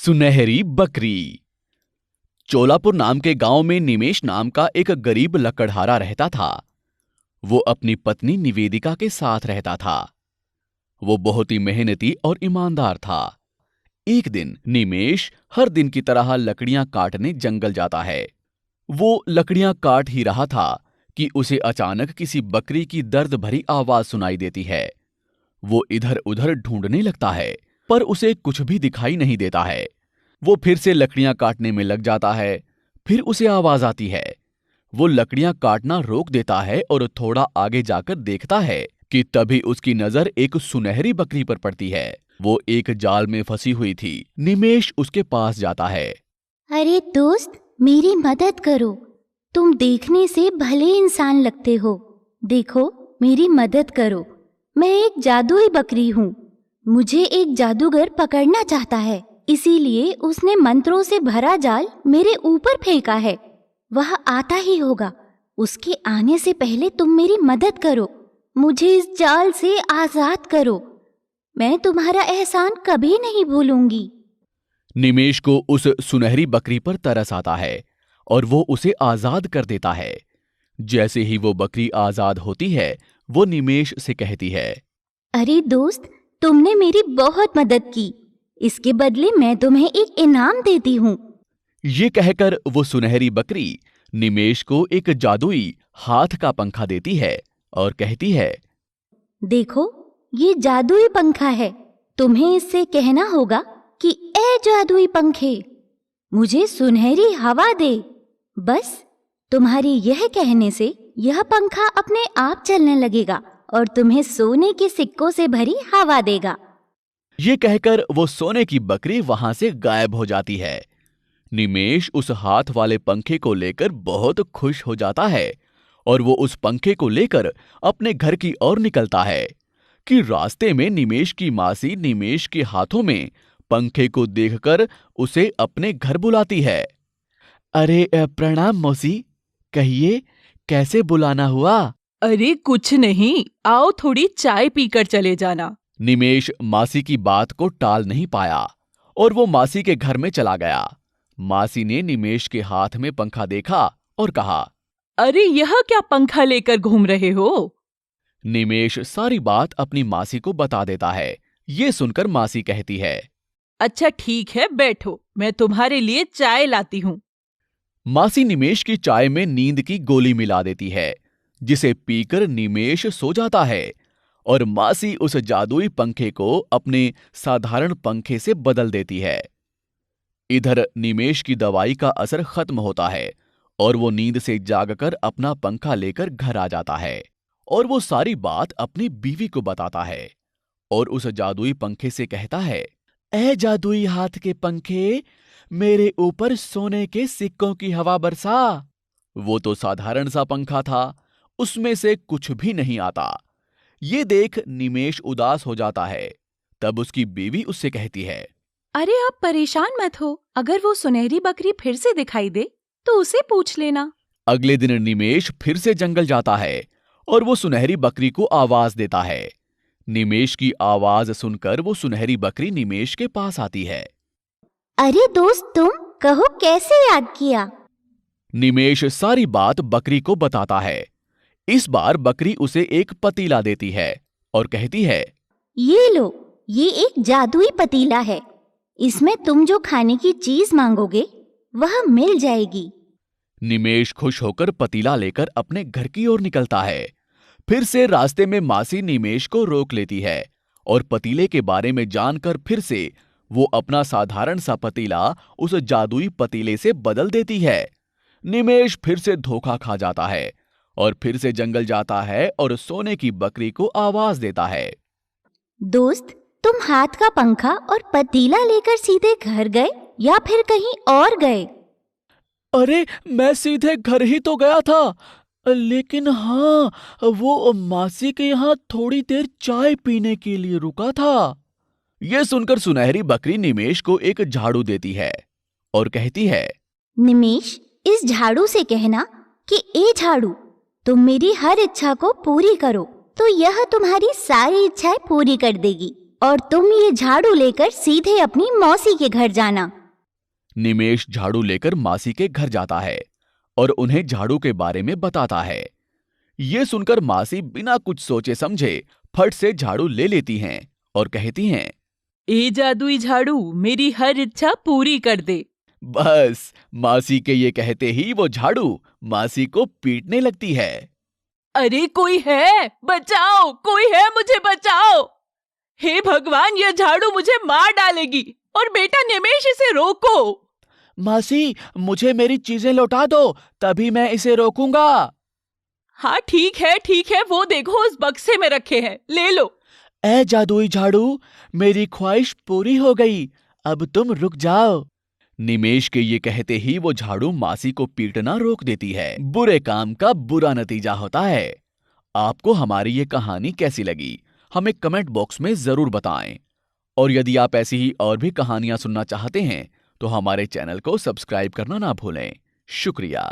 सुनहरी बकरी। चोलापुर नाम के गांव में निमेश नाम का एक गरीब लकड़हारा रहता था। वो अपनी पत्नी निवेदिका के साथ रहता था। वो बहुत ही मेहनती और ईमानदार था। एक दिन निमेश हर दिन की तरह लकड़ियां काटने जंगल जाता है। वो लकड़ियां काट ही रहा था कि उसे अचानक किसी बकरी की दर्द भरी आवाज सुनाई देती है। वो इधर उधर ढूंढने लगता है, पर उसे कुछ भी दिखाई नहीं देता है। वो फिर से लकड़ियां काटने में लग जाता है। फिर उसे आवाज आती है। वो लकड़ियां काटना रोक देता है और थोड़ा आगे जाकर देखता है कि तभी उसकी नजर एक सुनहरी बकरी पर पड़ती है। वो एक जाल में फंसी हुई थी। निमेश उसके पास जाता है। अरे दोस्त, मेरी मदद करो। तुम देखने से भले इंसान लगते हो। देखो, मेरी मदद करो। मैं एक जादुई बकरी हूँ। मुझे एक जादूगर पकड़ना चाहता है, इसीलिए उसने मंत्रों से भरा जाल मेरे ऊपर फेंका है। वह आता ही होगा। उसके आने से पहले तुम मेरी मदद करो। मुझे इस जाल से आजाद करो। मैं तुम्हारा एहसान कभी नहीं भूलूंगी। निमेश को उस सुनहरी बकरी पर तरस आता है और वो उसे आजाद कर देता है। जैसे ही वो बकरी आजाद होती है, वो निमेश से कहती है, अरे दोस्त, तुमने मेरी बहुत मदद की। इसके बदले मैं तुम्हें एक इनाम देती हूँ। ये कहकर वो सुनहरी बकरी निमेश को एक जादुई हाथ का पंखा देती है और कहती है, देखो, ये जादुई पंखा है। तुम्हें इससे कहना होगा कि ए जादुई पंखे, मुझे सुनहरी हवा दे। बस तुम्हारे यह कहने से यह पंखा अपने आप चलने लगेगा और तुम्हें सोने के सिक्कों से भरी हवा देगा। ये कहकर वो सोने की बकरी वहां से गायब हो जाती है। निमेश उस हाथ वाले पंखे को लेकर बहुत खुश हो जाता है और वो उस पंखे को लेकर अपने घर की ओर निकलता है कि रास्ते में निमेश की मासी निमेश के हाथों में पंखे को देखकर उसे अपने घर बुलाती है। अरे प्रणाम मौसी, कहिए कैसे बुलाना हुआ? अरे कुछ नहीं, आओ थोड़ी चाय पीकर चले जाना। निमेश मासी की बात को टाल नहीं पाया और वो मासी के घर में चला गया। मासी ने निमेश के हाथ में पंखा देखा और कहा, अरे यह क्या पंखा लेकर घूम रहे हो? निमेश सारी बात अपनी मासी को बता देता है। ये सुनकर मासी कहती है, अच्छा ठीक है, बैठो, मैं तुम्हारे लिए चाय लाती हूँ। मासी निमेश की चाय में नींद की गोली मिला देती है, जिसे पीकर निमेश सो जाता है और मासी उस जादुई पंखे को अपने साधारण पंखे से बदल देती है। इधर निमेश की दवाई का असर खत्म होता है और वो नींद से जागकर अपना पंखा लेकर घर आ जाता है और वो सारी बात अपनी बीवी को बताता है और उस जादुई पंखे से कहता है, ऐ जादुई हाथ के पंखे, मेरे ऊपर सोने के सिक्कों की हवा बरसा। वो तो साधारण सा पंखा था, उसमें से कुछ भी नहीं आता। ये देख निमेश उदास हो जाता है। तब उसकी बीवी उससे कहती है, अरे आप परेशान मत हो, अगर वो सुनहरी बकरी फिर से दिखाई दे तो उसे पूछ लेना। अगले दिन निमेश फिर से जंगल जाता है और वो सुनहरी बकरी को आवाज देता है। निमेश की आवाज सुनकर वो सुनहरी बकरी निमेश के पास आती है। अरे दोस्त, तुम कहो कैसे याद किया? निमेश सारी बात बकरी को बताता है। इस बार बकरी उसे एक पतीला देती है और कहती है, ये लो, ये एक जादुई पतीला है। इसमें तुम जो खाने की चीज मांगोगे वह मिल जाएगी। निमेश खुश होकर पतीला लेकर अपने घर की ओर निकलता है। फिर से रास्ते में मासी निमेश को रोक लेती है और पतीले के बारे में जानकर फिर से वो अपना साधारण सा पतीला उस जादुई पतीले से बदल देती है। निमेश फिर से धोखा खा जाता है और फिर से जंगल जाता है और सोने की बकरी को आवाज देता है। दोस्त, तुम हाथ का पंखा और पतीला लेकर सीधे घर गए या फिर कहीं और गए? अरे मैं सीधे घर ही तो गया था, लेकिन हाँ, वो मासी के यहाँ थोड़ी देर चाय पीने के लिए रुका था। यह सुनकर सुनहरी बकरी निमेश को एक झाड़ू देती है और कहती है, निमेश, इस झाड़ू से कहना कि ए झाड़ू, तुम मेरी हर इच्छा को पूरी करो, तो यह तुम्हारी सारी इच्छाएं पूरी कर देगी। और तुम ये झाड़ू लेकर सीधे अपनी मौसी के घर जाना। निमेश झाड़ू लेकर मासी के घर जाता है और उन्हें झाड़ू के बारे में बताता है। ये सुनकर मासी बिना कुछ सोचे समझे फट से झाड़ू ले लेती हैं और कहती हैं, ए जादुई झाड़ू, मेरी हर इच्छा पूरी कर दे। बस मासी के ये कहते ही वो झाड़ू मासी को पीटने लगती है। अरे कोई है, बचाओ, कोई है, मुझे बचाओ। हे भगवान, ये झाड़ू मुझे मार डालेगी। और बेटा निमेश, इसे रोको। मासी, मुझे मेरी चीजें लौटा दो, तभी मैं इसे रोकूंगा। हाँ ठीक है, वो देखो उस बक्से में रखे हैं, ले लो। ए जादुई झाड़ू, मेरी ख्वाहिश पूरी हो गई, अब तुम रुक जाओ। निमेश के ये कहते ही वो झाड़ू मासी को पीटना रोक देती है। बुरे काम का बुरा नतीजा होता है। आपको हमारी ये कहानी कैसी लगी, हमें कमेंट बॉक्स में जरूर बताएं। और यदि आप ऐसी ही और भी कहानियां सुनना चाहते हैं तो हमारे चैनल को सब्सक्राइब करना ना भूलें। शुक्रिया।